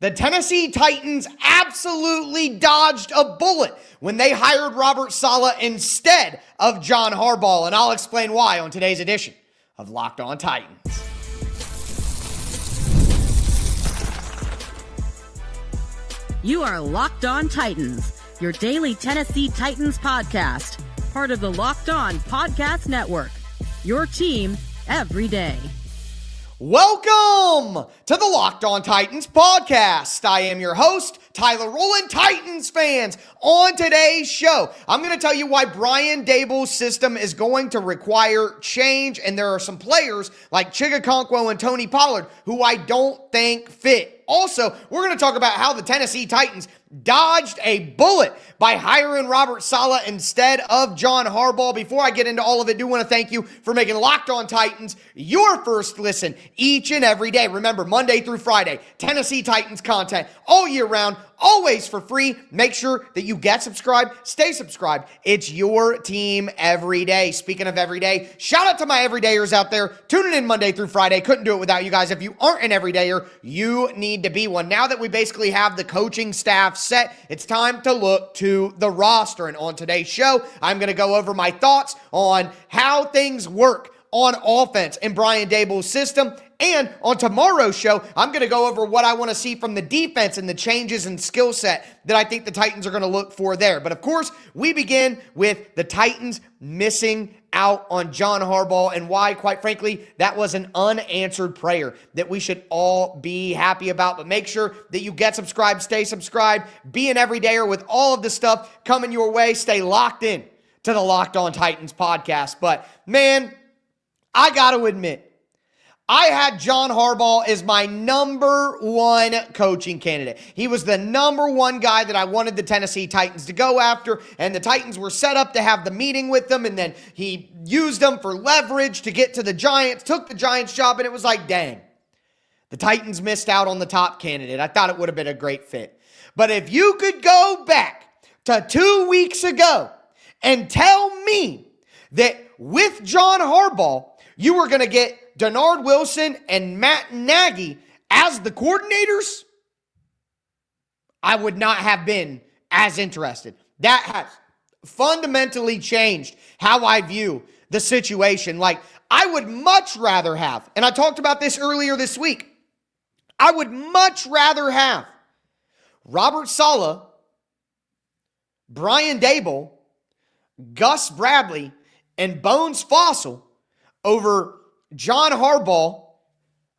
The Tennessee Titans absolutely dodged a bullet when they hired Robert Saleh instead of John Harbaugh, and I'll explain why on today's edition of Locked On Titans. You are Locked On Titans, your daily Tennessee Titans podcast, part of the Locked On Podcast Network, your team every day. Welcome to the Locked On Titans podcast. I am your host, Tyler Rowland. Titans fans, on today's show, I'm going to tell you why Brian Daboll's system is going to require change, and there are some players like Chig Okonkwo and Tony Pollard who I don't think fit. Also, we're going to talk about how the Tennessee Titans dodged a bullet by hiring Robert Saleh instead of John Harbaugh. Before I get into all of it, I do want to thank you for making Locked On Titans your first listen each and every day. Remember, Monday through Friday, Tennessee Titans content all year round, always for free. Make sure that you get subscribed, stay subscribed. It's your team every day. Speaking of every day, shout out to my everydayers out there tuning in Monday through Friday. Couldn't do it without you guys. If you aren't an everydayer, you need to be one. Now that we basically have the coaching staff set, it's time to look to the roster. And on today's show, I'm going to go over my thoughts on how things work on offense in Brian Daboll's system. And on tomorrow's show, I'm going to go over what I want to see from the defense and the changes in skill set that I think the Titans are going to look for there. But of course, we begin with the Titans missing out on John Harbaugh and why, quite frankly, that was an unanswered prayer that we should all be happy about. But make sure that you get subscribed, stay subscribed, be an everydayer with all of the stuff coming your way. Stay locked in to the Locked On Titans podcast. But man, I got to admit, I had John Harbaugh as my number one coaching candidate. He was the number one guy that I wanted the Tennessee Titans to go after, and the Titans were set up to have the meeting with them, and then he used them for leverage to get to the Giants, took the Giants job, and it was like, dang, the Titans missed out on the top candidate. I thought it would have been a great fit. But if you could go back to 2 weeks ago and tell me that with John Harbaugh, you were going to get Denard Wilson and Matt Nagy as the coordinators, I would not have been as interested. That has fundamentally changed how I view the situation. Like, I would much rather have, and I talked about this earlier this week, I would much rather have Robert Saleh, Brian Daboll, Gus Bradley, and Bones Fossil over John Harbaugh,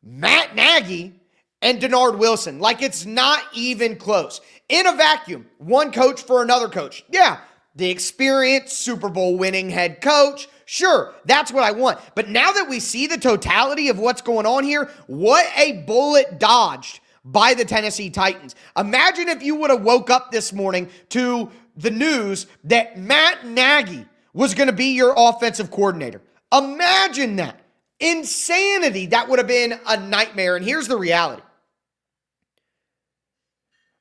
Matt Nagy, and Denard Wilson. Like, it's not even close. In a vacuum, one coach for another coach. Yeah, the experienced Super Bowl winning head coach. Sure, that's what I want. But now that we see the totality of what's going on here, what a bullet dodged by the Tennessee Titans. Imagine if you would have woke up this morning to the news that Matt Nagy was going to be your offensive coordinator. Imagine that. Insanity. That would have been a nightmare. And here's the reality.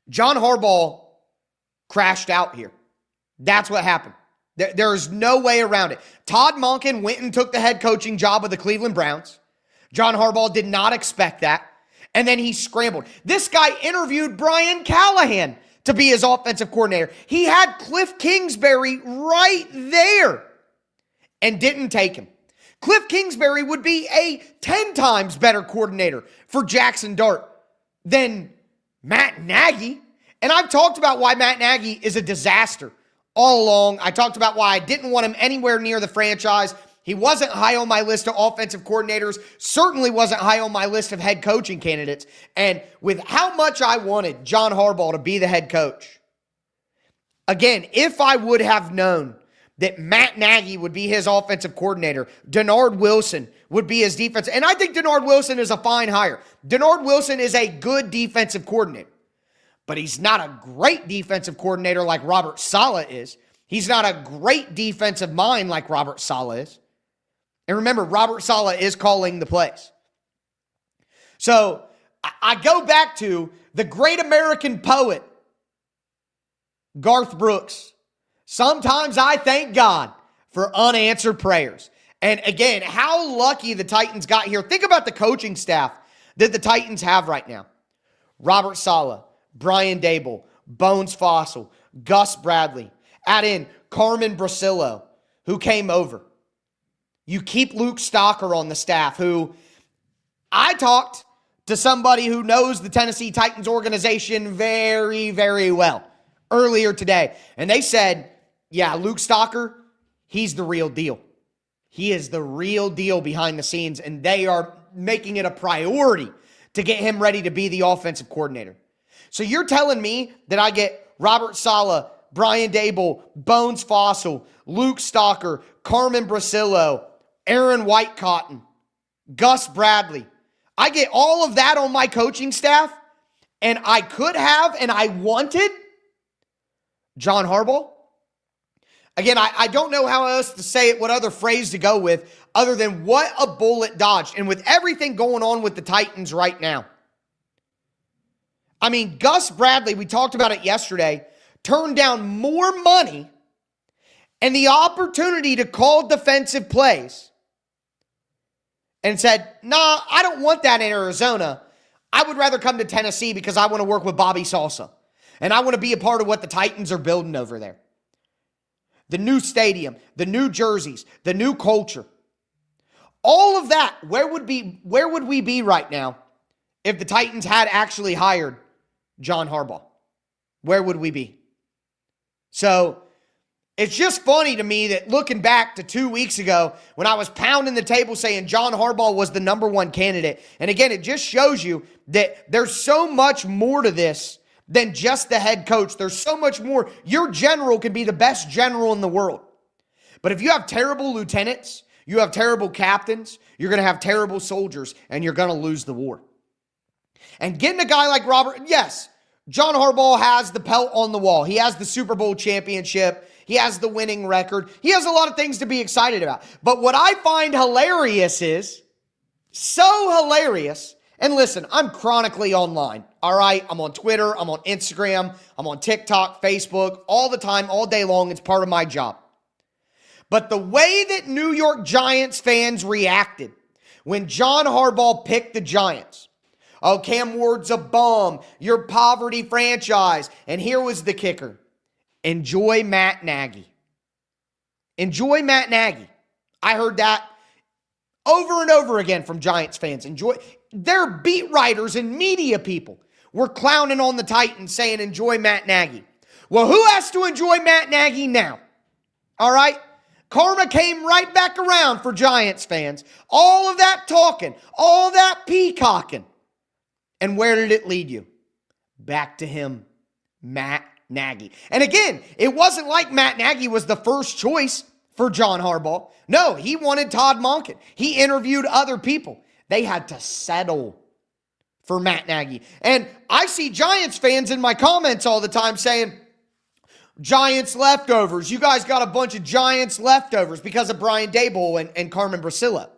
John Harbaugh crashed out here. That's what happened. There's no way around it. Todd Monken went and took the head coaching job of the Cleveland Browns. John Harbaugh did not expect that. And then he scrambled. This guy interviewed Brian Callahan to be his offensive coordinator. He had Cliff Kingsbury right there and didn't take him. Cliff Kingsbury would be a 10 times better coordinator for Jackson Dart than Matt Nagy. And I've talked about why Matt Nagy is a disaster all along. I talked about why I didn't want him anywhere near the franchise. He wasn't high on my list of offensive coordinators, certainly wasn't high on my list of head coaching candidates. And with how much I wanted John Harbaugh to be the head coach, again, if I would have known that Matt Nagy would be his offensive coordinator, Denard Wilson would be his defense. And I think Denard Wilson is a fine hire. Denard Wilson is a good defensive coordinator, but he's not a great defensive coordinator like Robert Saleh is. He's not a great defensive mind like Robert Saleh is. And remember, Robert Saleh is calling the plays. So I go back to the great American poet, Garth Brooks. Sometimes I thank God for unanswered prayers. And again, how lucky the Titans got here. Think about the coaching staff that the Titans have right now. Robert Saleh, Brian Daboll, Bones Fossil, Gus Bradley. Add in Carmen Brasillo, who came over. You keep Luke Stocker on the staff, who I talked to somebody who knows the Tennessee Titans organization very, very well earlier today. And they said, yeah, Luke Stocker, he's the real deal. He is the real deal behind the scenes, and they are making it a priority to get him ready to be the offensive coordinator. So you're telling me that I get Robert Saleh, Brian Daboll, Bones Fossil, Luke Stocker, Carmen Brasillo, Aaron Whitecotton, Gus Bradley. I get all of that on my coaching staff, and I could have, and I wanted, John Harbaugh. Again, I don't know how else to say it, what other phrase to go with, other than what a bullet dodged. And with everything going on with the Titans right now. I mean, Gus Bradley, we talked about it yesterday, turned down more money and the opportunity to call defensive plays and said, nah, I don't want that in Arizona. I would rather come to Tennessee because I want to work with Bobby Salsa. And I want to be a part of what the Titans are building over there. The new stadium, the new jerseys, the new culture. All of that, where would we be right now if the Titans had actually hired John Harbaugh? Where would we be? So it's just funny to me that looking back to 2 weeks ago when I was pounding the table saying John Harbaugh was the number one candidate. And again, it just shows you that there's so much more to this than just the head coach. There's so much more. Your general can be the best general in the world. But if you have terrible lieutenants, you have terrible captains, you're going to have terrible soldiers, and you're going to lose the war. And getting a guy like Robert, yes, John Harbaugh has the pelt on the wall. He has the Super Bowl championship. He has the winning record. He has a lot of things to be excited about. But what I find hilarious is, so hilarious, and listen, I'm chronically online, all right? I'm on Twitter, I'm on Instagram, I'm on TikTok, Facebook, all the time, all day long. It's part of my job. But the way that New York Giants fans reacted when John Harbaugh picked the Giants, oh, Cam Ward's a bum, your poverty franchise, and here was the kicker. Enjoy Matt Nagy. Enjoy Matt Nagy. I heard that over and over again from Giants fans. Enjoy. Their beat writers and media people were clowning on the Titans saying, enjoy Matt Nagy. Well, who has to enjoy Matt Nagy now? All right? Karma came right back around for Giants fans. All of that talking, all that peacocking. And where did it lead you? Back to him, Matt Nagy. And again, it wasn't like Matt Nagy was the first choice for John Harbaugh. No, he wanted Todd Monken. He interviewed other people. They had to settle for Matt Nagy. And I see Giants fans in my comments all the time saying, Giants leftovers. You guys got a bunch of Giants leftovers because of Brian Daboll and Carmen Brasillo.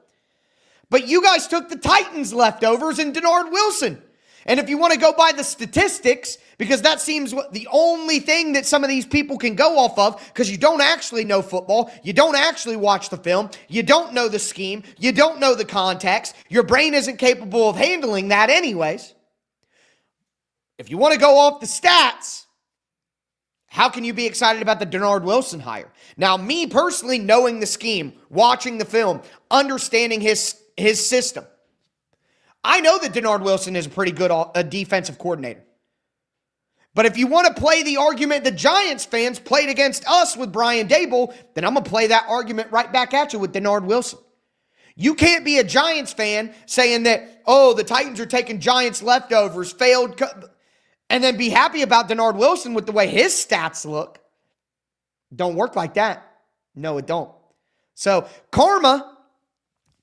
But you guys took the Titans leftovers and Denard Wilson. And if you want to go by the statistics, because that seems the only thing that some of these people can go off of, because you don't actually know football, you don't actually watch the film, you don't know the scheme, you don't know the context, your brain isn't capable of handling that anyways. If you want to go off the stats, how can you be excited about the Denard Wilson hire? Now, me personally, knowing the scheme, watching the film, understanding his system, I know that Denard Wilson is a pretty good defensive coordinator. But if you want to play the argument the Giants fans played against us with Brian Daboll, then I'm going to play that argument right back at you with Denard Wilson. You can't be a Giants fan saying that, oh, the Titans are taking Giants leftovers, failed, and then be happy about Denard Wilson with the way his stats look. Don't work like that. No, it don't. So karma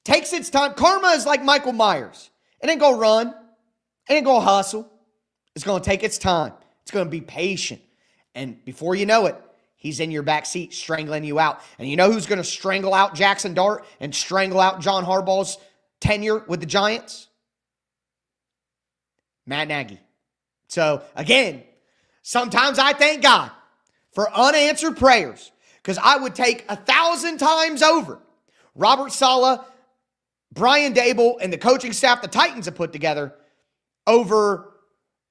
takes its time. Karma is like Michael Myers. It ain't going to run. It ain't going to hustle. It's going to take its time. It's going to be patient. And before you know it, he's in your back seat strangling you out. And you know who's going to strangle out Jackson Dart and strangle out John Harbaugh's tenure with the Giants? Matt Nagy. So, again, sometimes I thank God for unanswered prayers, because I would take 1,000 times over Robert Saleh, Brian Daboll, and the coaching staff the Titans have put together over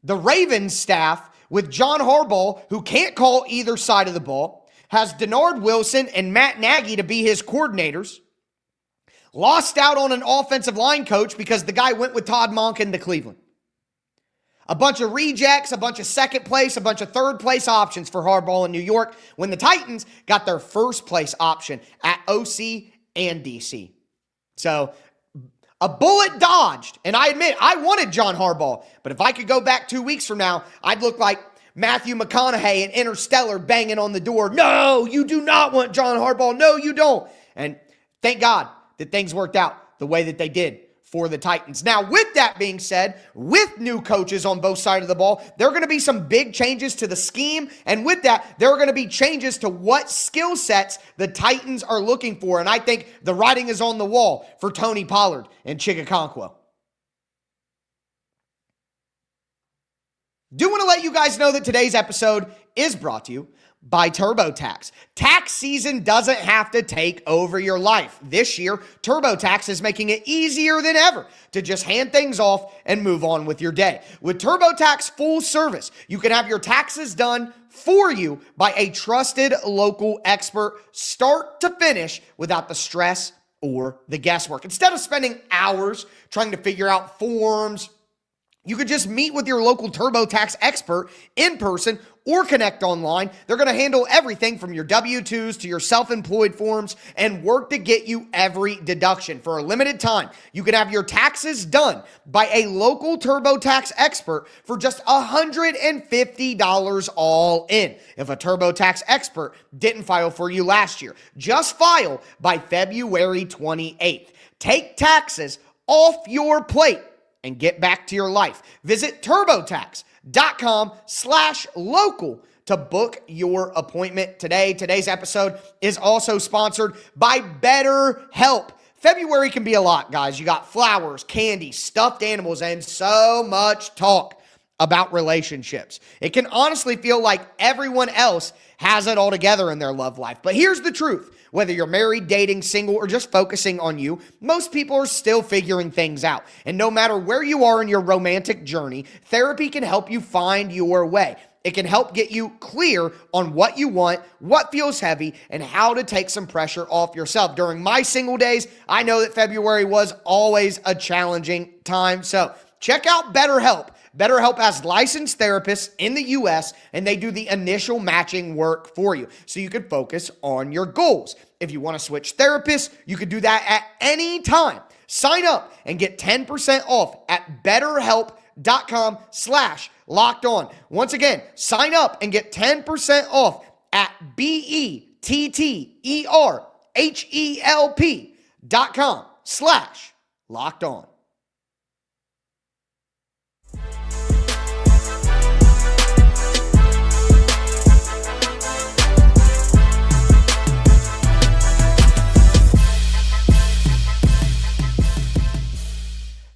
The Ravens staff with John Harbaugh, who can't call either side of the ball, has Denard Wilson and Matt Nagy to be his coordinators, lost out on an offensive line coach because the guy went with Todd Monken to Cleveland. A bunch of rejects, a bunch of second place, a bunch of third place options for Harbaugh in New York when the Titans got their first place option at OC and DC. So a bullet dodged. And I admit, I wanted John Harbaugh. But if I could go back 2 weeks from now, I'd look like Matthew McConaughey in Interstellar banging on the door. No, you do not want John Harbaugh. No, you don't. And thank God that things worked out the way that they did for the Titans. Now, with that being said, with new coaches on both sides of the ball, there are going to be some big changes to the scheme. And with that, there are going to be changes to what skill sets the Titans are looking for. And I think the writing is on the wall for Tony Pollard and Chig Okonkwo. Do want to let you guys know that today's episode is brought to you by TurboTax. Tax season doesn't have to take over your life. This year, TurboTax is making it easier than ever to just hand things off and move on with your day. With TurboTax full service, you can have your taxes done for you by a trusted local expert, start to finish, without the stress or the guesswork. Instead of spending hours trying to figure out forms, you could just meet with your local TurboTax expert in person or connect online. They're going to handle everything from your W-2s to your self-employed forms and work to get you every deduction. For a limited time, you can have your taxes done by a local TurboTax expert for just $150 all in. If a TurboTax expert didn't file for you last year, just file by February 28th. Take taxes off your plate and get back to your life. Visit TurboTax.com/local to book your appointment today. Today's episode is also sponsored by BetterHelp. February can be a lot, guys. You got flowers, candy, stuffed animals, and so much talk about relationships. It can honestly feel like everyone else has it all together in their love life. But here's the truth. Whether you're married, dating, single, or just focusing on you, most people are still figuring things out. And no matter where you are in your romantic journey, therapy can help you find your way. It can help get you clear on what you want, what feels heavy, and how to take some pressure off yourself. During my single days, I know that February was always a challenging time. So check out BetterHelp. BetterHelp has licensed therapists in the U.S., and they do the initial matching work for you so you can focus on your goals. If you want to switch therapists, you can do that at any time. Sign up and get 10% off at BetterHelp.com/lockedon. Once again, sign up and get 10% off at BetterHelp.com/lockedon.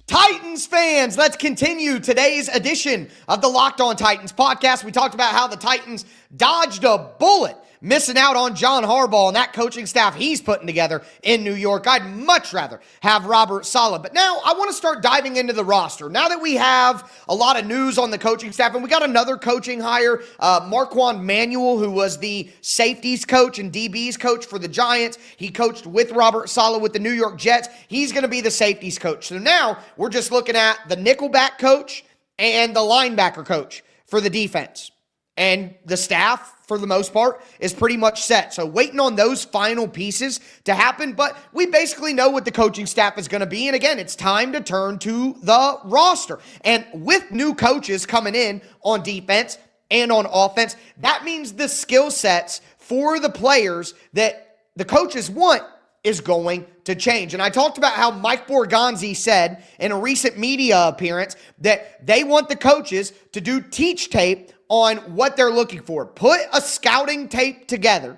Titans fans, let's continue today's edition of the Locked On Titans podcast. We talked about how the Titans dodged a bullet, missing out on John Harbaugh and that coaching staff he's putting together in New York. I'd much rather have Robert Saleh. But now I want to start diving into the roster. Now that we have a lot of news on the coaching staff, and we got another coaching hire, Marquand Manuel, who was the safeties coach and DBs coach for the Giants. He coached with Robert Saleh with the New York Jets. He's going to be the safeties coach. So now we're just looking at the nickelback coach and the linebacker coach for the defense. And the staff, for the most part, is pretty much set. So waiting on those final pieces to happen, but we basically know what the coaching staff is going to be. And again, it's time to turn to the roster. And with new coaches coming in on defense and on offense, that means the skill sets for the players that the coaches want is going to change. And I talked about how Mike Borgonzi said in a recent media appearance that they want the coaches to do teach tape on what they're looking for. Put a scouting tape together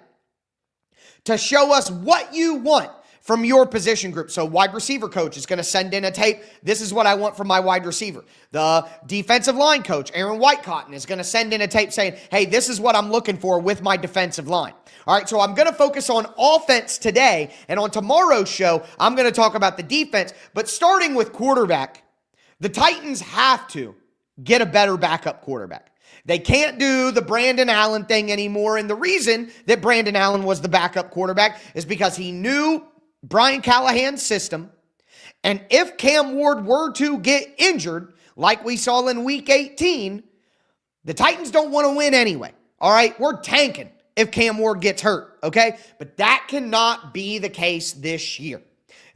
to show us what you want from your position group. So wide receiver coach is going to send in a tape. This is what I want from my wide receiver. The defensive line coach, Aaron Whitecotton, is going to send in a tape saying, hey, this is what I'm looking for with my defensive line. All right, so I'm going to focus on offense today, and on tomorrow's show, I'm going to talk about the defense. But starting with quarterback, the Titans have to get a better backup quarterback. They can't do the Brandon Allen thing anymore. And the reason that Brandon Allen was the backup quarterback is because he knew Brian Callahan's system. And if Cam Ward were to get injured, like we saw in week 18, the Titans don't want to win anyway. All right, we're tanking if Cam Ward gets hurt, okay? But that cannot be the case this year.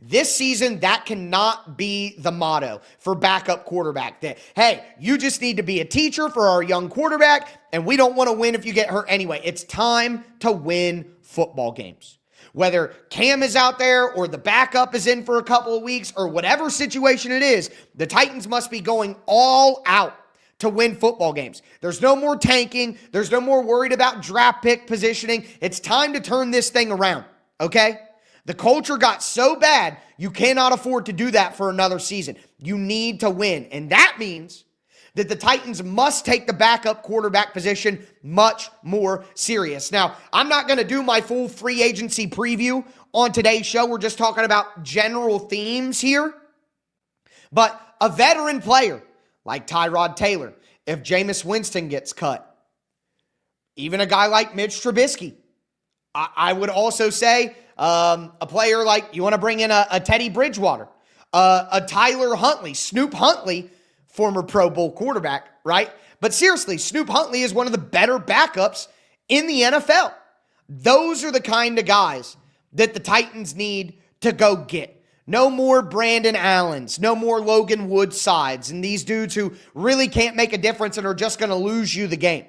This season, that cannot be the motto for backup quarterback. That, hey, you just need to be a teacher for our young quarterback, and we don't want to win if you get hurt anyway. It's time to win football games. Whether Cam is out there or the backup is in for a couple of weeks or whatever situation it is, the Titans must be going all out to win football games. There's no more tanking. There's no more worried about draft pick positioning. It's time to turn this thing around, okay? The culture got so bad, you cannot afford to do that for another season. You need to win. And that means that the Titans must take the backup quarterback position much more serious. Now, I'm not going to do my full free agency preview on today's show. We're just talking about general themes here. But a veteran player like Tyrod Taylor, if Jameis Winston gets cut, even a guy like Mitch Trubisky, I would also say a player like, you want to bring in a Teddy Bridgewater, a Tyler Huntley, Snoop Huntley, former Pro Bowl quarterback, right? But seriously, Snoop Huntley is one of the better backups in the NFL. Those are the kind of guys that the Titans need to go get. No more Brandon Allens, no more Logan Woodsides, and these dudes who really can't make a difference and are just going to lose you the game.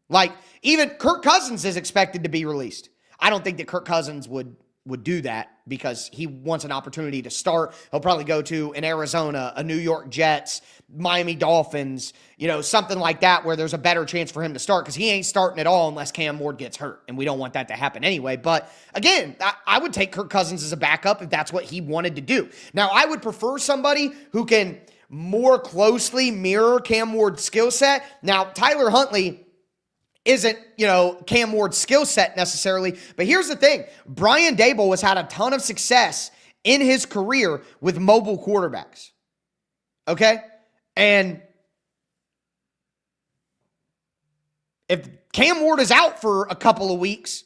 Like, even Kirk Cousins is expected to be released. I don't think that Kirk Cousins would do that because he wants an opportunity to start. He'll probably go to an Arizona, a New York Jets, Miami Dolphins, something like that where there's a better chance for him to start because he ain't starting at all unless Cam Ward gets hurt, and we don't want that to happen anyway. But again, I would take Kirk Cousins as a backup if that's what he wanted to do. Now, I would prefer somebody who can more closely mirror Cam Ward's skill set. Now, Tyler Huntley isn't, Cam Ward's skill set necessarily. But here's the thing. Brian Daboll has had a ton of success in his career with mobile quarterbacks. Okay? And if Cam Ward is out for a couple of weeks,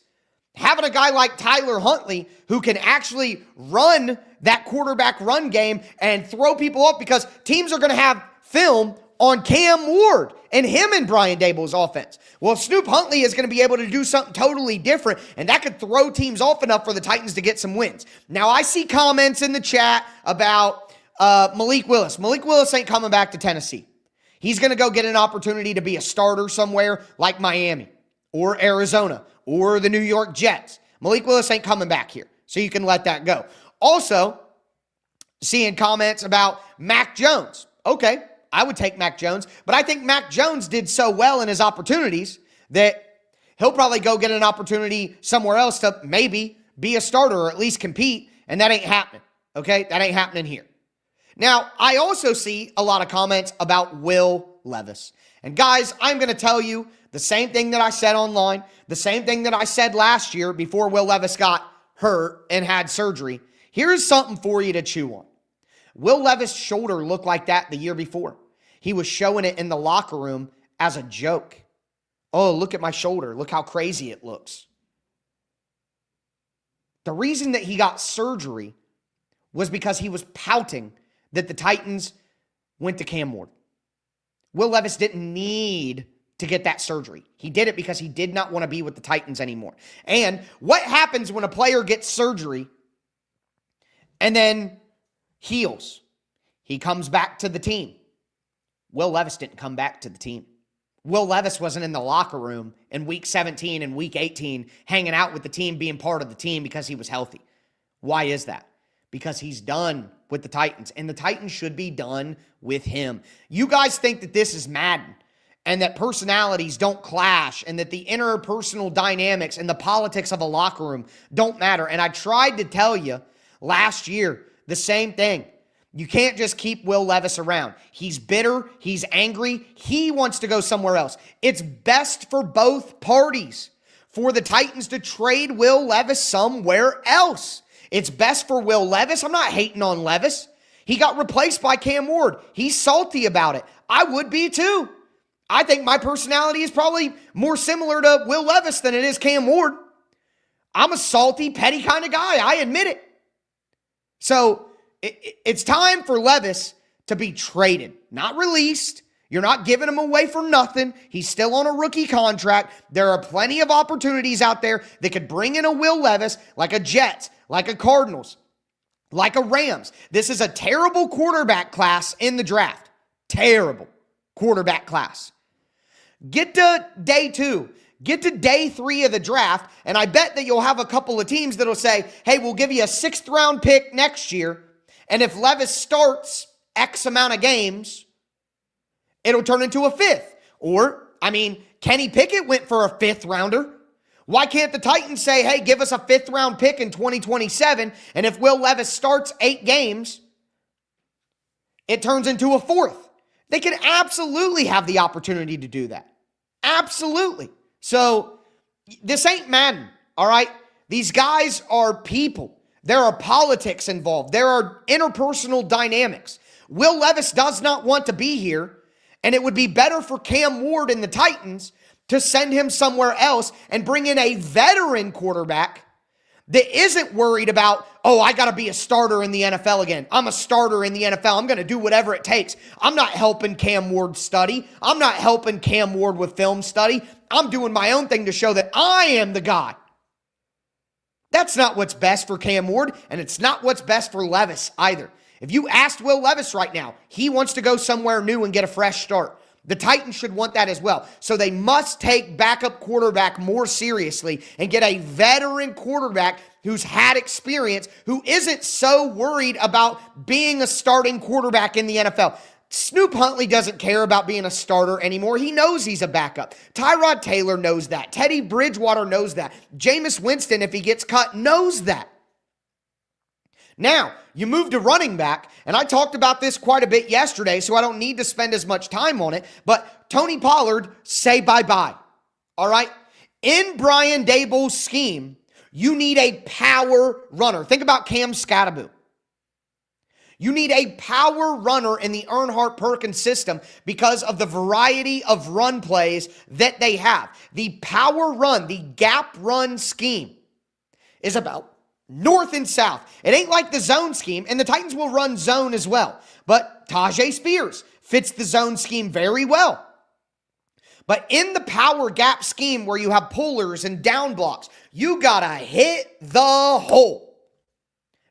having a guy like Tyler Huntley who can actually run that quarterback run game and throw people up, because teams are going to have film on Cam Ward and him and Brian Daboll's offense. Well, Snoop Huntley is going to be able to do something totally different, and that could throw teams off enough for the Titans to get some wins. Now, I see comments in the chat about Malik Willis. Malik Willis ain't coming back to Tennessee. He's going to go get an opportunity to be a starter somewhere like Miami or Arizona or the New York Jets. Malik Willis ain't coming back here, so you can let that go. Also, seeing comments about Mac Jones. Okay, I would take Mac Jones, but I think Mac Jones did so well in his opportunities that he'll probably go get an opportunity somewhere else to maybe be a starter or at least compete, and that ain't happening, okay? That ain't happening here. Now, I also see a lot of comments about Will Levis. And guys, I'm going to tell you the same thing that I said online, the same thing that I said last year before Will Levis got hurt and had surgery. Here's something for you to chew on. Will Levis' shoulder looked like that the year before. He was showing it in the locker room as a joke. Oh, look at my shoulder. Look how crazy it looks. The reason that he got surgery was because he was pouting that the Titans went to Cam Ward. Will Levis didn't need to get that surgery. He did it because he did not want to be with the Titans anymore. And what happens when a player gets surgery and then heals? He comes back to the team. Will Levis didn't come back to the team. Will Levis wasn't in the locker room in week 17 and week 18 hanging out with the team, being part of the team because he was healthy. Why is that? Because he's done with the Titans, and the Titans should be done with him. You guys think that this is Madden and that personalities don't clash and that the interpersonal dynamics and the politics of a locker room don't matter. And I tried to tell you last year the same thing. You can't just keep Will Levis around. He's bitter. He's angry. He wants to go somewhere else. It's best for both parties for the Titans to trade Will Levis somewhere else. It's best for Will Levis. I'm not hating on Levis. He got replaced by Cam Ward. He's salty about it. I would be too. I think my personality is probably more similar to Will Levis than it is Cam Ward. I'm a salty, petty kind of guy. I admit it. So it's time for Levis to be traded, not released. You're not giving him away for nothing. He's still on a rookie contract. There are plenty of opportunities out there that could bring in a Will Levis, like a Jets, like a Cardinals, like a Rams. This is a terrible quarterback class in the draft. Terrible quarterback class. Get to day 2. Get to day 3 of the draft, and I bet that you'll have a couple of teams that'll say, hey, we'll give you a 6th round pick next year, and if Levis starts X amount of games, it'll turn into a 5th. Or, Kenny Pickett went for a 5th rounder. Why can't the Titans say, hey, give us a 5th round pick in 2027, and if Will Levis starts 8 games, it turns into a 4th? They could absolutely have the opportunity to do that. Absolutely. So, this ain't Madden, all right? These guys are people. There are politics involved. There are interpersonal dynamics. Will Levis does not want to be here, and it would be better for Cam Ward and the Titans to send him somewhere else and bring in a veteran quarterback that isn't worried about, oh, I got to be a starter in the NFL again. I'm a starter in the NFL. I'm going to do whatever it takes. I'm not helping Cam Ward study. I'm not helping Cam Ward with film study. I'm doing my own thing to show that I am the guy. That's not what's best for Cam Ward, and it's not what's best for Levis either. If you asked Will Levis right now, he wants to go somewhere new and get a fresh start. The Titans should want that as well. So they must take backup quarterback more seriously and get a veteran quarterback who's had experience, who isn't so worried about being a starting quarterback in the NFL. Snoop Huntley doesn't care about being a starter anymore. He knows he's a backup. Tyrod Taylor knows that. Teddy Bridgewater knows that. Jameis Winston, if he gets cut, knows that. Now, you move to running back, and I talked about this quite a bit yesterday, so I don't need to spend as much time on it, but Tony Pollard, say bye-bye, all right? In Brian Daboll's scheme, you need a power runner. Think about Cam Scatterbo. You need a power runner in the Earnhardt-Perkins system because of the variety of run plays that they have. The power run, the gap run scheme is about north and south. It ain't like the zone scheme, and the Titans will run zone as well. But Tajay Spears fits the zone scheme very well. But in the power gap scheme where you have pullers and down blocks, you gotta hit the hole.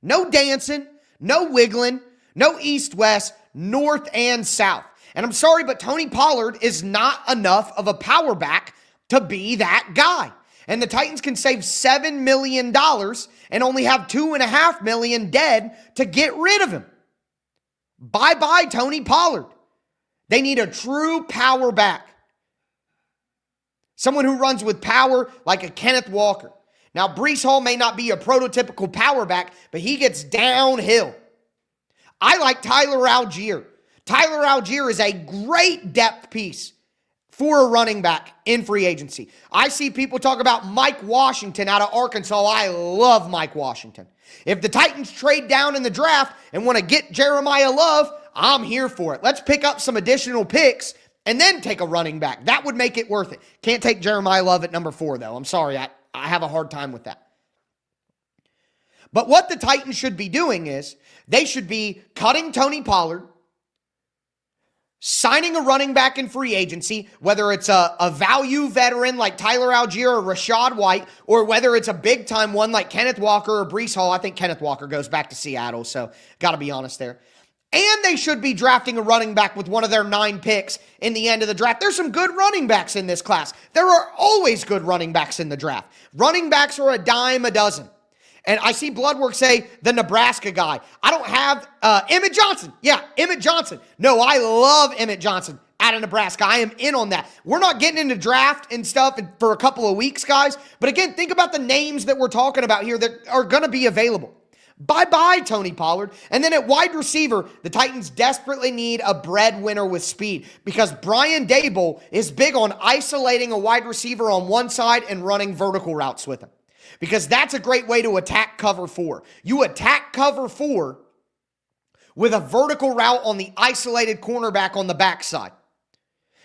No dancing, no wiggling, no east-west, north and south. And I'm sorry, but Tony Pollard is not enough of a power back to be that guy. And the Titans can save $7 million and only have $2.5 million dead to get rid of him. Bye-bye, Tony Pollard. They need a true power back. Someone who runs with power like a Kenneth Walker. Now, Breece Hall may not be a prototypical power back, but he gets downhill. I like Tyler Algier. Tyler Algier is a great depth piece for a running back in free agency. I see people talk about Mike Washington out of Arkansas. I love Mike Washington. If the Titans trade down in the draft and want to get Jeremiah Love, I'm here for it. Let's pick up some additional picks and then take a running back. That would make it worth it. Can't take Jeremiah Love at number 4, though. I'm sorry. I have a hard time with that. But what the Titans should be doing is they should be cutting Tony Pollard, signing a running back in free agency, whether it's a value veteran like Tyler Algier or Rachaad White, or whether it's a big-time one like Kenneth Walker or Breece Hall. I think Kenneth Walker goes back to Seattle, so got to be honest there. And they should be drafting a running back with one of their 9 picks in the end of the draft. There's some good running backs in this class. There are always good running backs in the draft. Running backs are a dime a dozen. And I see Bloodwork say the Nebraska guy. I don't have Emmett Johnson. Yeah, Emmett Johnson. No, I love Emmett Johnson out of Nebraska. I am in on that. We're not getting into draft and stuff for a couple of weeks, guys. But again, think about the names that we're talking about here that are going to be available. Bye-bye, Tony Pollard. And then at wide receiver, the Titans desperately need a breadwinner with speed because Brian Daboll is big on isolating a wide receiver on one side and running vertical routes with him. Because that's a great way to attack cover 4. You attack cover 4 with a vertical route on the isolated cornerback on the backside.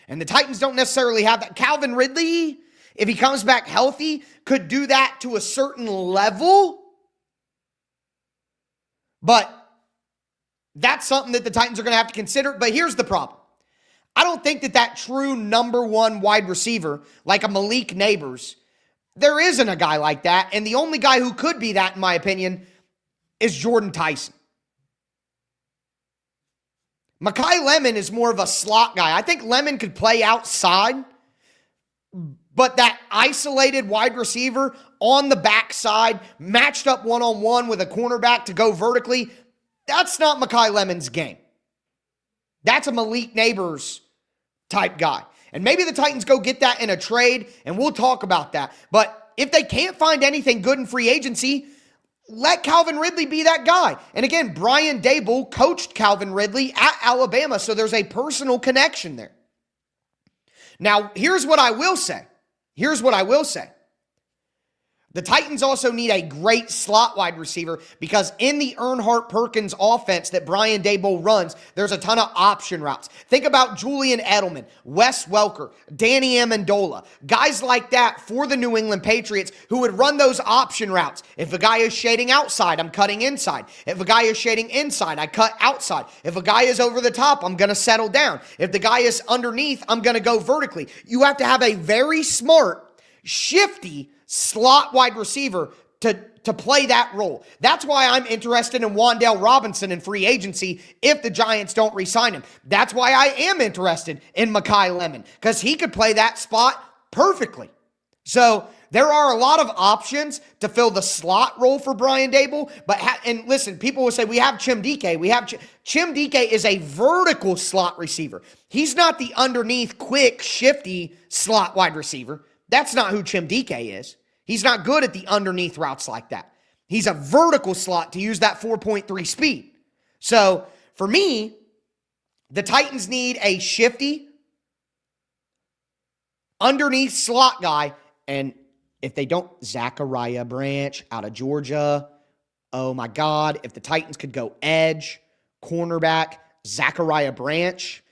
And the Titans don't necessarily have that. Calvin Ridley, if he comes back healthy, could do that to a certain level. But that's something that the Titans are going to have to consider. But here's the problem. I don't think that true number one wide receiver, like a Malik Neighbors, there isn't a guy like that. And the only guy who could be that, in my opinion, is Jordan Tyson. Mekhi Lemon is more of a slot guy. I think Lemon could play outside, but that isolated wide receiver on the backside, matched up one-on-one with a cornerback to go vertically, that's not Mekhi Lemon's game. That's a Malik Neighbors type guy. And maybe the Titans go get that in a trade, and we'll talk about that. But if they can't find anything good in free agency, let Calvin Ridley be that guy. And again, Brian Daboll coached Calvin Ridley at Alabama, so there's a personal connection there. Now, here's what I will say. The Titans also need a great slot wide receiver because in the Earnhardt-Perkins offense that Brian Daboll runs, there's a ton of option routes. Think about Julian Edelman, Wes Welker, Danny Amendola, guys like that for the New England Patriots who would run those option routes. If a guy is shading outside, I'm cutting inside. If a guy is shading inside, I cut outside. If a guy is over the top, I'm going to settle down. If the guy is underneath, I'm going to go vertically. You have to have a very smart, shifty slot wide receiver to play that role. That's why I'm interested in Wan'Dale Robinson in free agency if the Giants don't re-sign him. That's why I am interested in Mekhi Lemon, because he could play that spot perfectly. So there are a lot of options to fill the slot role for Brian Daboll. And listen, people will say, we have Chim DK. Chim DK is a vertical slot receiver. He's not the underneath, quick, shifty slot wide receiver. That's not who Chim DK is. He's not good at the underneath routes like that. He's a vertical slot to use that 4.3 speed. So for me, the Titans need a shifty, underneath slot guy. And if they don't, Zachariah Branch out of Georgia. Oh my God. If the Titans could go edge, cornerback, Zachariah Branch,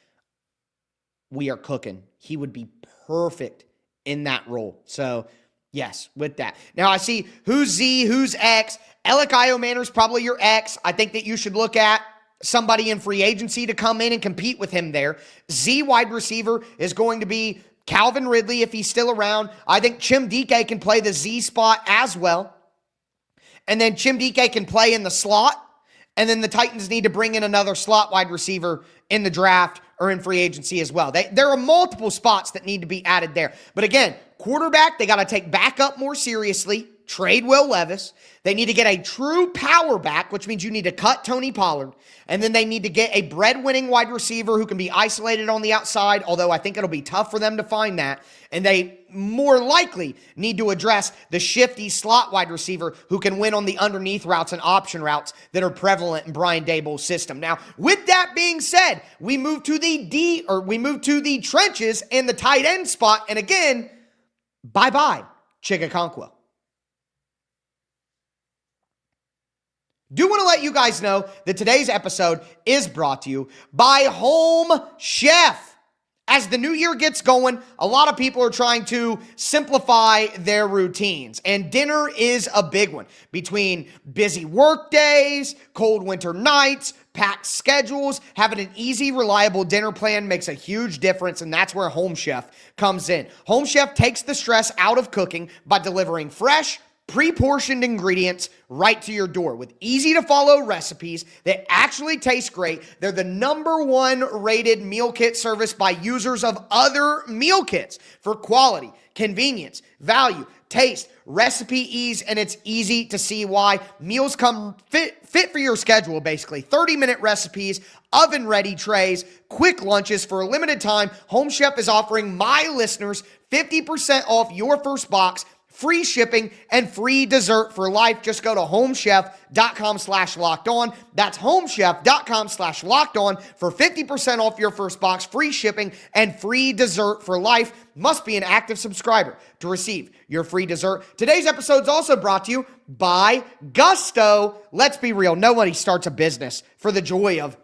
we are cooking. He would be perfect in that role. So yes, with that. Now I see who's Z, who's X. Alec Iomaner's probably your X. I think that you should look at somebody in free agency to come in and compete with him there. Z wide receiver is going to be Calvin Ridley if he's still around. I think Chim DK can play the Z spot as well. And then Chim DK can play in the slot. And then the Titans need to bring in another slot wide receiver in the draft or in free agency as well. There are multiple spots that need to be added there. But again, quarterback, they got to take backup more seriously. Trade Will Levis. They need to get a true power back, which means you need to cut Tony Pollard. And then they need to get a bread-winning wide receiver who can be isolated on the outside, although I think it'll be tough for them to find that. And they more likely need to address the shifty slot wide receiver who can win on the underneath routes and option routes that are prevalent in Brian Daboll's system. Now, with that being said, we move to the trenches and the tight end spot. And again, bye-bye, Chig Okonkwo. Do want to let you guys know that today's episode is brought to you by Home Chef. As the new year gets going, a lot of people are trying to simplify their routines, and dinner is a big one. Between busy work days, cold winter nights, packed schedules, having an easy, reliable dinner plan makes a huge difference, and that's where Home Chef comes in. Home Chef takes the stress out of cooking by delivering fresh, pre-portioned ingredients right to your door with easy-to-follow recipes that actually taste great. They're the #1 rated meal kit service by users of other meal kits for quality, convenience, value, taste, recipe ease, and it's easy to see why. Meals come fit for your schedule, basically. 30-minute recipes, oven-ready trays, quick lunches. For a limited time, Home Chef is offering my listeners 50% off your first box free shipping, and free dessert for life. Just go to homechef.com/lockedon. That's homechef.com/lockedon for 50% off your first box, free shipping, and free dessert for life. Must be an active subscriber to receive your free dessert. Today's episode is also brought to you by Gusto. Let's be real. Nobody starts a business for the joy of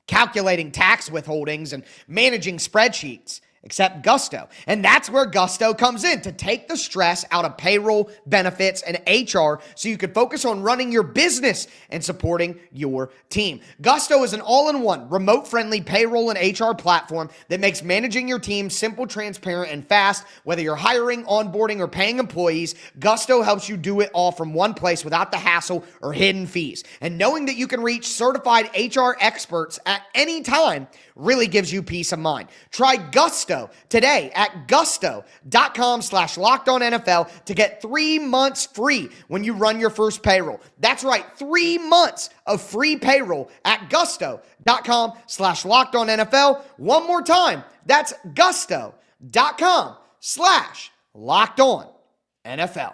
calculating tax withholdings and managing spreadsheets, except Gusto. And that's where Gusto comes in, to take the stress out of payroll, benefits, and HR so you can focus on running your business and supporting your team. Gusto is an all-in-one, remote-friendly payroll and HR platform that makes managing your team simple, transparent, and fast. Whether you're hiring, onboarding, or paying employees, Gusto helps you do it all from one place without the hassle or hidden fees. And knowing that you can reach certified HR experts at any time really gives you peace of mind. Try Gusto today at gusto.com/lockedonnfl to get 3 months free when you run your first payroll. That's right, 3 months of free payroll at gusto.com/lockedonnfl. One more time, that's gusto.com/lockedonnfl.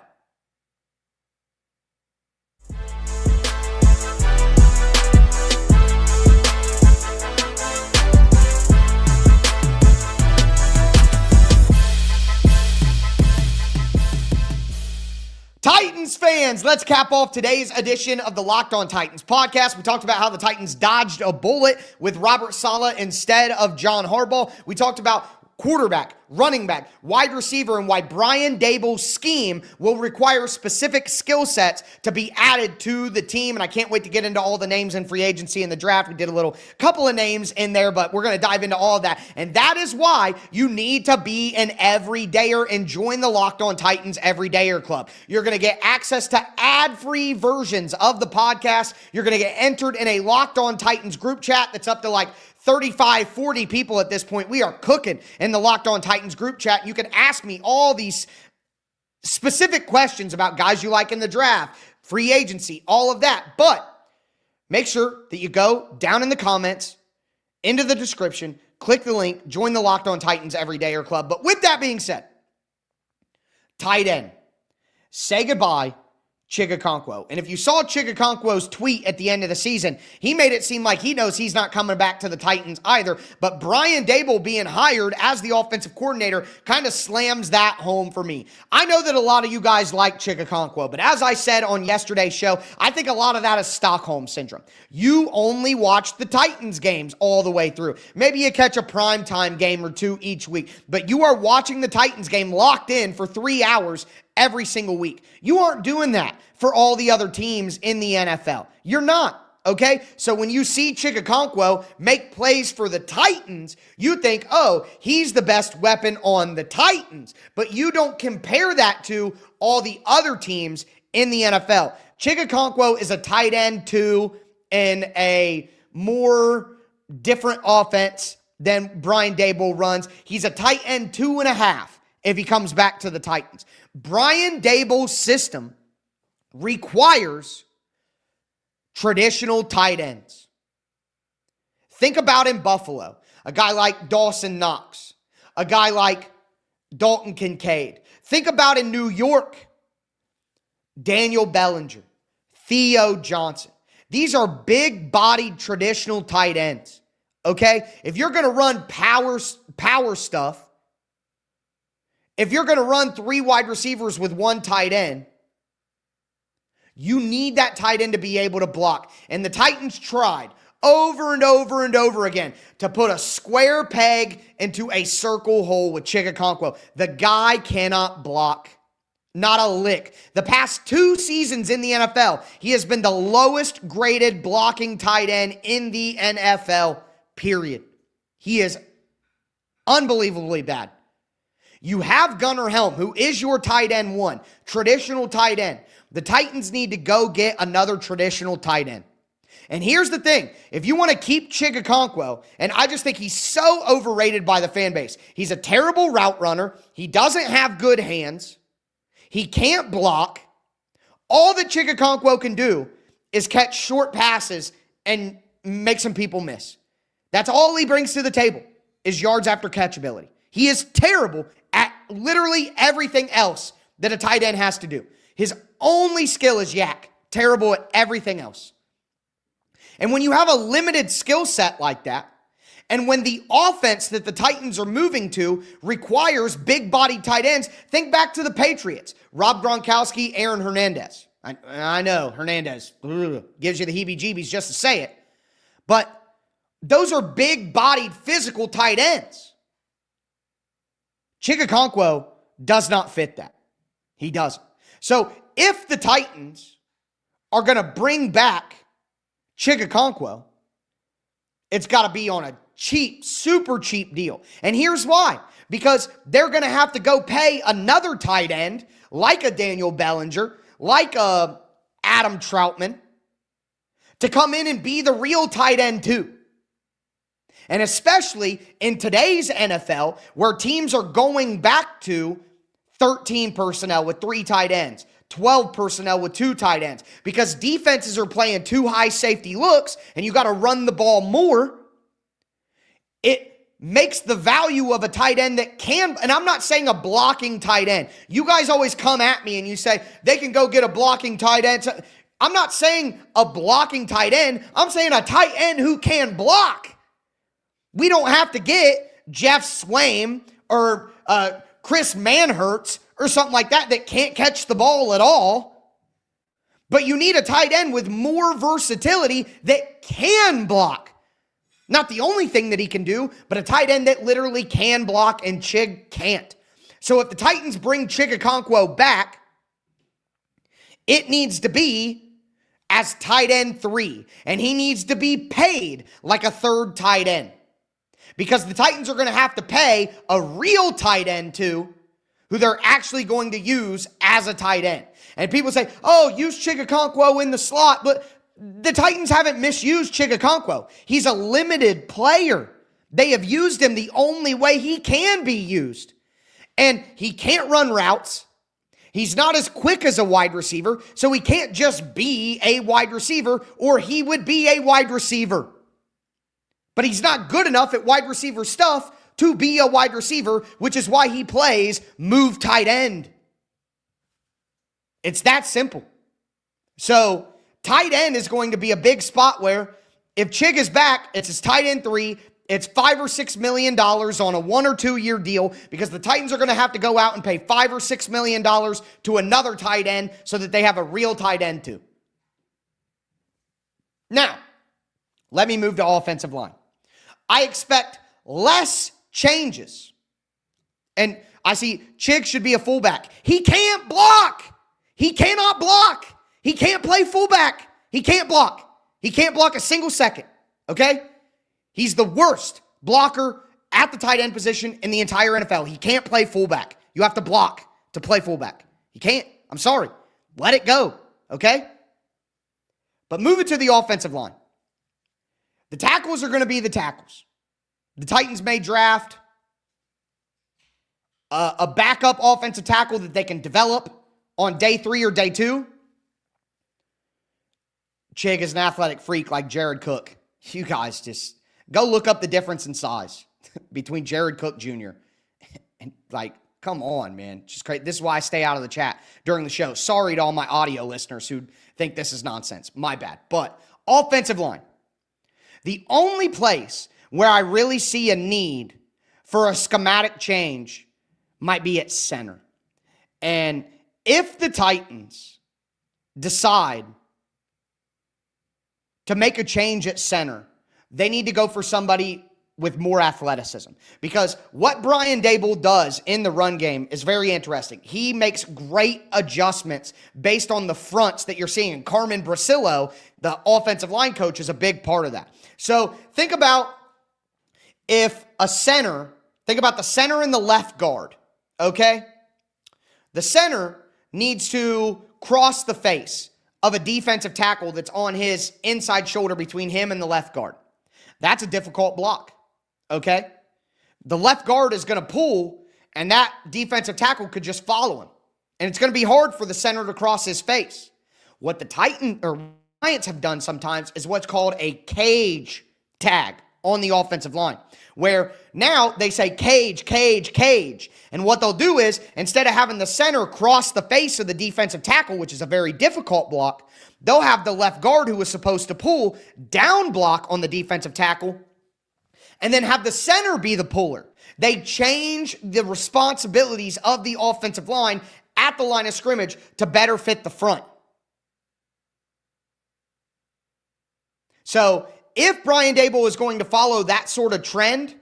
Titans fans, let's cap off today's edition of the Locked On Titans podcast. We talked about how the Titans dodged a bullet with Robert Saleh instead of John Harbaugh. We talked about quarterback, running back, wide receiver, and why Brian Daboll's scheme will require specific skill sets to be added to the team. And I can't wait to get into all the names in free agency and the draft. We did a couple of names in there, but we're going to dive into all of that. And that is why you need to be an everydayer and join the Locked On Titans Everydayer Club. You're going to get access to ad-free versions of the podcast. You're going to get entered in a Locked On Titans group chat that's up to like 35, 40 people at this point. We are cooking in the Locked On Titans group chat. You can ask me all these specific questions about guys you like in the draft, free agency, all of that. But make sure that you go down in the comments, into the description, click the link, join the Locked On Titans Everydayer Club. But with that being said, tight end, say goodbye, Chig Okonkwo. And if you saw Chig Okonkwo's tweet at the end of the season, he made it seem like he knows he's not coming back to the Titans either. But Brian Daboll being hired as the offensive coordinator kind of slams that home for me. I know that a lot of you guys like Chig Okonkwo, but as I said on yesterday's show, I think a lot of that is Stockholm syndrome. You only watch the Titans games all the way through. Maybe you catch a primetime game or two each week, but you are watching the Titans game locked in for 3 hours every single week. You aren't doing that for all the other teams in the NFL. You're not, okay? So when you see Chig Okonkwo make plays for the Titans, you think, oh, he's the best weapon on the Titans. But you don't compare that to all the other teams in the NFL. Chig Okonkwo is a tight end too in a more different offense than Brian Daboll runs. He's a tight end 2.5 if he comes back to the Titans. Brian Daboll's system requires traditional tight ends. Think about in Buffalo, a guy like Dawson Knox, a guy like Dalton Kincaid. Think about in New York, Daniel Bellinger, Theo Johnson. These are big-bodied traditional tight ends, okay? If you're going to run power stuff, if you're going to run 3 wide receivers with 1 tight end, you need that tight end to be able to block. And the Titans tried over and over and over again to put a square peg into a circle hole with Chig Okonkwo. The guy cannot block. Not a lick. The past 2 seasons in the NFL, he has been the lowest graded blocking tight end in the NFL, period. He is unbelievably bad. You have Gunnar Helm, who is your tight end 1, traditional tight end. The Titans need to go get another traditional tight end. And here's the thing. If you want to keep Chig Okonkwo, and I just think he's so overrated by the fan base. He's a terrible route runner. He doesn't have good hands. He can't block. All that Chig Okonkwo can do is catch short passes and make some people miss. That's all he brings to the table is yards after catch ability. He is terrible at literally everything else that a tight end has to do. His only skill is yak. Terrible at everything else. And when you have a limited skill set like that, and when the offense that the Titans are moving to requires big-bodied tight ends, think back to the Patriots. Rob Gronkowski, Aaron Hernandez. I know, Hernandez gives you the heebie-jeebies just to say it. But those are big-bodied, physical tight ends. Chig Okonkwo does not fit that. He doesn't. So if the Titans are going to bring back Chig Okonkwo, it's got to be on a cheap, super cheap deal. And here's why. Because they're going to have to go pay another tight end like a Daniel Bellinger, like a Adam Troutman, to come in and be the real tight end too. And especially in today's NFL, where teams are going back to 13 personnel with 3 tight ends, 12 personnel with 2 tight ends, because defenses are playing 2 high safety looks and you got to run the ball more. It makes the value of a tight end that can, and I'm not saying a blocking tight end. You guys always come at me and you say they can go get a blocking tight end. I'm not saying a blocking tight end. I'm saying a tight end who can block. We don't have to get Jeff Swaim or Chris Manhertz or something like that can't catch the ball at all. But you need a tight end with more versatility that can block. Not the only thing that he can do, but a tight end that literally can block, and Chig can't. So if the Titans bring Chig Okonkwo back, it needs to be as tight end 3, and he needs to be paid like a third tight end. Because the Titans are going to have to pay a real tight end too, who they're actually going to use as a tight end. And people say, oh, use Chig Okonkwo in the slot, but the Titans haven't misused Chig Okonkwo. He's a limited player. They have used him the only way he can be used. And he can't run routes. He's not as quick as a wide receiver, so he can't just be a wide receiver, or he would be a wide receiver. But he's not good enough at wide receiver stuff to be a wide receiver, which is why he plays move tight end. It's that simple. So tight end is going to be a big spot where if Chig is back, it's his tight end 3. It's $5 or $6 million on a 1 or 2 year deal, because the Titans are going to have to go out and pay $5 or $6 million to another tight end so that they have a real tight end too. Now, let me move to offensive line. I expect less changes. And I see Chig should be a fullback. He can't block. He cannot block. He can't play fullback. He can't block. He can't block a single second. Okay? He's the worst blocker at the tight end position in the entire NFL. He can't play fullback. You have to block to play fullback. He can't. I'm sorry. Let it go. Okay? But move it to the offensive line. The tackles are going to be the tackles. The Titans may draft a backup offensive tackle that they can develop on day 3 or day 2. Chig is an athletic freak like Jared Cook. You guys just go look up the difference in size between Jared Cook Jr. and come on, man. Just crazy. This is why I stay out of the chat during the show. Sorry to all my audio listeners who think this is nonsense. My bad. But offensive line. The only place where I really see a need for a schematic change might be at center. And if the Titans decide to make a change at center, they need to go for somebody with more athleticism. Because what Brian Daboll does in the run game is very interesting. He makes great adjustments based on the fronts that you're seeing. Carmen Brasillo, the offensive line coach, is a big part of that. So think about the center and the left guard, okay? The center needs to cross the face of a defensive tackle that's on his inside shoulder between him and the left guard. That's a difficult block, okay? The left guard is going to pull, and that defensive tackle could just follow him. And it's going to be hard for the center to cross his face. What the Giants have done sometimes is what's called a cage tag, on the offensive line, where now they say cage, cage, cage. And what they'll do is, instead of having the center cross the face of the defensive tackle, which is a very difficult block, they'll have the left guard who was supposed to pull down block on the defensive tackle and then have the center be the puller. They change the responsibilities of the offensive line at the line of scrimmage to better fit the front. So if Brian Daboll is going to follow that sort of trend,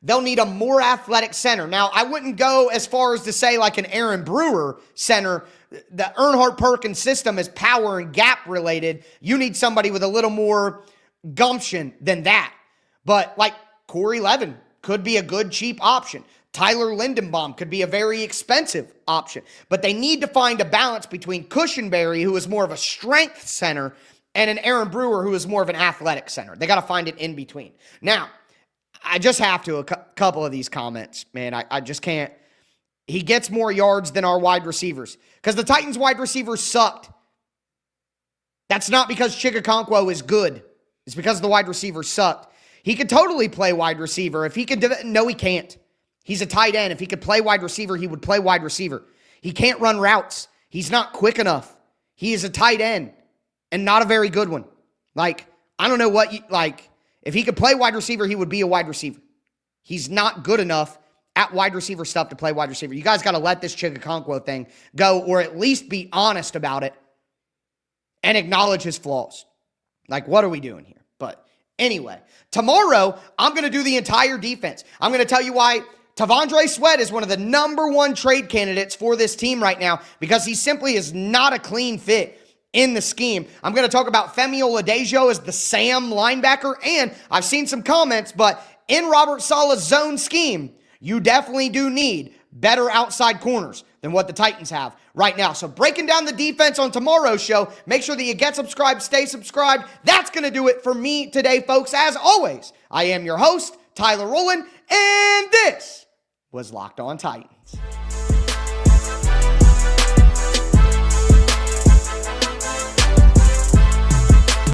they'll need a more athletic center. Now, I wouldn't go as far as to say like an Aaron Brewer center. The Earnhardt-Perkins system is power and gap related. You need somebody with a little more gumption than that. But like Corey Levin could be a good cheap option. Tyler Lindenbaum could be a very expensive option. But they need to find a balance between Cushenberry, who is more of a strength center, and an Aaron Brewer, who is more of an athletic center. They got to find it in between. Now, I just have to, a couple of these comments, man. I just can't. He gets more yards than our wide receivers because the Titans wide receivers sucked. That's not because Chig Okonkwo is good. It's because the wide receivers sucked. He could totally play wide receiver. If he could do it, no, he can't. He's a tight end. If he could play wide receiver, he would play wide receiver. He can't run routes. He's not quick enough. He is a tight end and not a very good one. Like, I don't know what you, like, if he could play wide receiver, he would be a wide receiver. He's not good enough at wide receiver stuff to play wide receiver. You guys got to let this Chig Okonkwo thing go, or at least be honest about it and acknowledge his flaws. Like, what are we doing here? But anyway, tomorrow, I'm going to do the entire defense. I'm going to tell you why T'Vondre Sweat is one of the number one trade candidates for this team right now, because he simply is not a clean fit in the scheme. I'm going to talk about Femi Oladejo as the Sam linebacker, and I've seen some comments, but in Robert Saleh's zone scheme, you definitely do need better outside corners than what the Titans have right now. So breaking down the defense on tomorrow's show, make sure that you get subscribed, stay subscribed. That's going to do it for me today, folks. As always, I am your host, Tyler Rowland, and this was Locked On Titans.